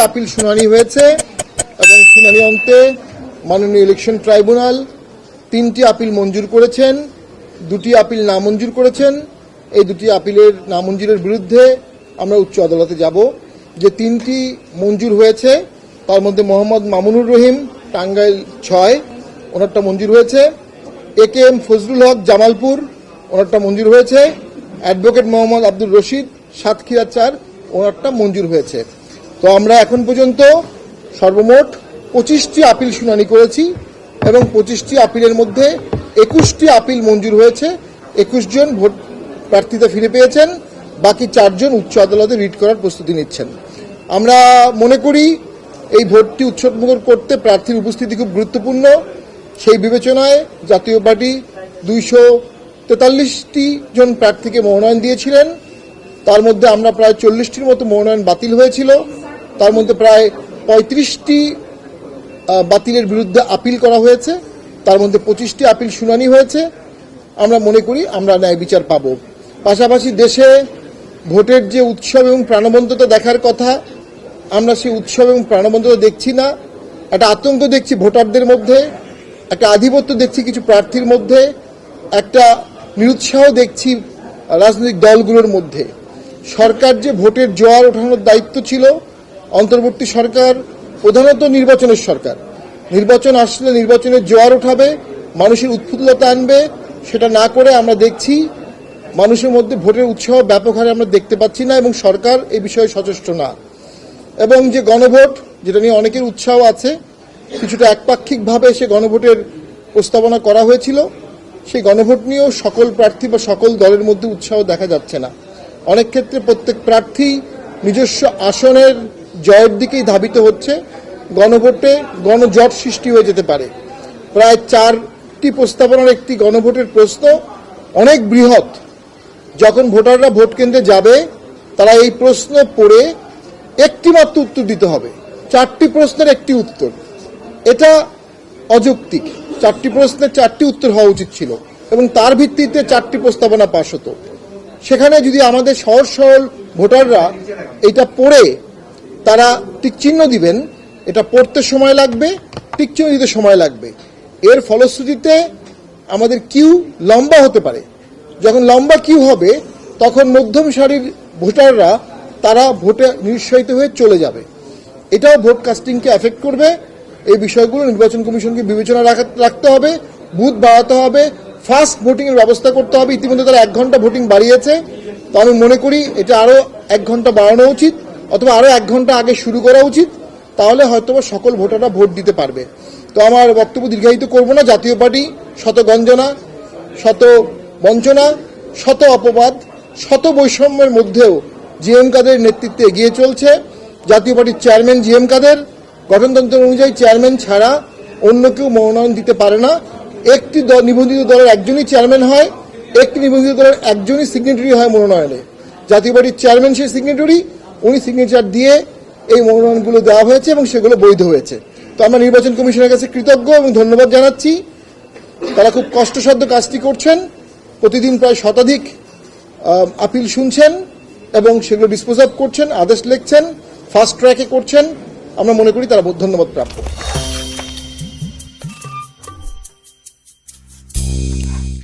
Appeal শুনানি হয়েছে এবং শুনানি অন্তে মাননীয় ইলেকশন ট্রাইব্যুনাল 3টি আপিল মঞ্জুর করেছেন, 2টি আপিল নামঞ্জুর করেছেন। এই 2টি আপিলের নামঞ্জুরের বিরুদ্ধে আমরা উচ্চ আদালতে যাব। যে 3টি মঞ্জুর হয়েছে তার মধ্যে মোহাম্মদ মামুনুর রহিম টাঙ্গাইল 6 ওনারটা মঞ্জুর হয়েছে, AKM ফজলুল হক জামালপুর ওনারটা মঞ্জুর হয়েছে, অ্যাডভোকেট মোহাম্মদ আব্দুর রশিদ সাতক্ষীরা 4 ওনারটা মঞ্জুর হয়েছে। তো আমরা এখন পর্যন্ত সর্বমোট 25টি আপিল শুনানি করেছি এবং 25টি আপিলের মধ্যে 21টি আপিল মঞ্জুর হয়েছে। 21 জন ভোট প্রার্থীতা ফিরে পেয়েছেন, বাকি 4 জন উচ্চ আদালতে রিট করার প্রস্তুতি নিচ্ছেন। আমরা মনে করি এই ভোটটি উৎসবমুখর করতে প্রার্থীর উপস্থিতি খুব গুরুত্বপূর্ণ। সেই বিবেচনায় জাতীয় পার্টি 243টি জন প্রার্থীকে মনোনয়ন দিয়েছিলেন। তার মধ্যে আমরা প্রায় 40টির মতো মনোনয়ন বাতিল হয়েছিল। তার মধ্যে প্রায় 35টি বাতিলের বিরুদ্ধে আপিল করা হয়েছে, তার মধ্যে 25টি আপিল শুনানি হয়েছে। আমরা মনে করি আমরা ন্যায় বিচার পাব। পাশাপাশি দেশে ভোটের যে উৎসব এবং প্রাণবন্ততা দেখার কথা, আমরা সেই উৎসব এবং প্রাণবন্ততা দেখছি না। একটা আতঙ্ক দেখছি ভোটারদের মধ্যে, একটা আধিপত্য দেখছি কিছু প্রার্থীর মধ্যে, একটা নিরুৎসাহ দেখছি রাজনৈতিক দলগুলোর মধ্যে। সরকার যে ভোটের জোয়ার ওঠানোর দায়িত্ব ছিল, অন্তর্বর্তী সরকার প্রধানত নির্বাচনের সরকার, নির্বাচন আসলে নির্বাচনের জোয়ার ওঠাবে, মানুষের উৎফুল্লতা আনবে, সেটা না করে আমরা দেখছি মানুষের মধ্যে ভোটের উৎসাহ ব্যাপক হারে আমরা দেখতে পাচ্ছি না এবং সরকার এই বিষয়ে সচেষ্ট না। এবং যে গণভোট, যেটা নিয়ে অনেকের উৎসাহ আছে, কিছুটা একপাক্ষিকভাবে সে গণভোটের প্রস্তাবনা করা হয়েছিল, সেই গণভোট নিয়েও সকল প্রার্থী বা সকল দলের মধ্যে উৎসাহ দেখা যাচ্ছে না। অনেক ক্ষেত্রে প্রত্যেক প্রার্থী নিজস্ব আসনের জয়ের দিকেই ধাবিত হচ্ছে। গণভোটে গণজট সৃষ্টি হয়ে যেতে পারে। প্রায় 4টি প্রস্তাবনার একটি গণভোটের প্রশ্ন অনেক বৃহৎ। যখন ভোটাররা ভোট কেন্দ্রে যাবে তারা এই প্রশ্ন পড়ে একটি মাত্র উত্তর দিতে হবে, 4টি প্রশ্নের একটি উত্তর। এটা অযৌক্তিক। 4টি প্রশ্নের 4টি উত্তর হওয়া উচিত ছিল এবং তার ভিত্তিতে 4টি প্রস্তাবনা পাশ হতো। সেখানে যদি আমাদের সহজ সরল ভোটাররা এটা পড়ে তারা টিকচিহ্ন দিবেন, এটা পড়তে সময় লাগবে, টিকচিহ্ন দিতে সময় লাগবে। এর ফলশ্রুতিতে আমাদের কিউ লম্বা হতে পারে। যখন লম্বা কিউ হবে তখন মধ্যম সারির ভোটাররা তারা ভোটে নিরুৎসাহিত হয়ে চলে যাবে। এটাও ভোট কাস্টিংকে এফেক্ট করবে। এই বিষয়গুলো নির্বাচন কমিশনকে বিবেচনা রাখতে হবে, বুথ বাড়াতে হবে, ফাস্ট ভোটিংয়ের ব্যবস্থা করতে হবে। ইতিমধ্যে তারা 1 ঘন্টা ভোটিং বাড়িয়েছে, তো আমি মনে করি এটা আরও 1 ঘন্টা বাড়ানো উচিত অথবা আরও 1 ঘন্টা আগে শুরু করা উচিত। তাহলে হয়তোবা সকল ভোটাররা ভোট দিতে পারবে। তো আমার বক্তব্য দীর্ঘায়িত করব না। জাতীয় পার্টি শত গঞ্জনা, শত বঞ্চনা, শত অপবাদ, শত বৈষম্যের মধ্যেও জিএম কাদের নেতৃত্বে এগিয়ে চলছে। জাতীয় পার্টির চেয়ারম্যান জিএম কাদের, গঠনতন্ত্র অনুযায়ী চেয়ারম্যান ছাড়া অন্য কেউ মনোনয়ন দিতে পারে না। একটি নিবন্ধিত দলের একজনই চেয়ারম্যান হয়, একটি নিবন্ধিত দলের একজনই সিগনেটারি হয় মনোনয়নে। জাতীয় পার্টির চেয়ারম্যান সেই সিগনেটারি, উনি সিগনেচার দিয়ে এই মনোনয়নগুলো দেওয়া হয়েছে এবং সেগুলো বৈধ হয়েছে। তো আমরা নির্বাচন কমিশনের কাছে কৃতজ্ঞ এবং ধন্যবাদ জানাচ্ছি। তারা খুব কষ্টসাধ্য কাজটি করছেন। প্রতিদিন প্রায় শতাধিক আপিল শুনছেন এবং সেগুলো ডিসপোজ অফ করছেন, আদেশ লিখছেন, ফাস্ট ট্র্যাকে করছেন। আমরা মনে করি তারা ধন্যবাদ প্রাপ্য।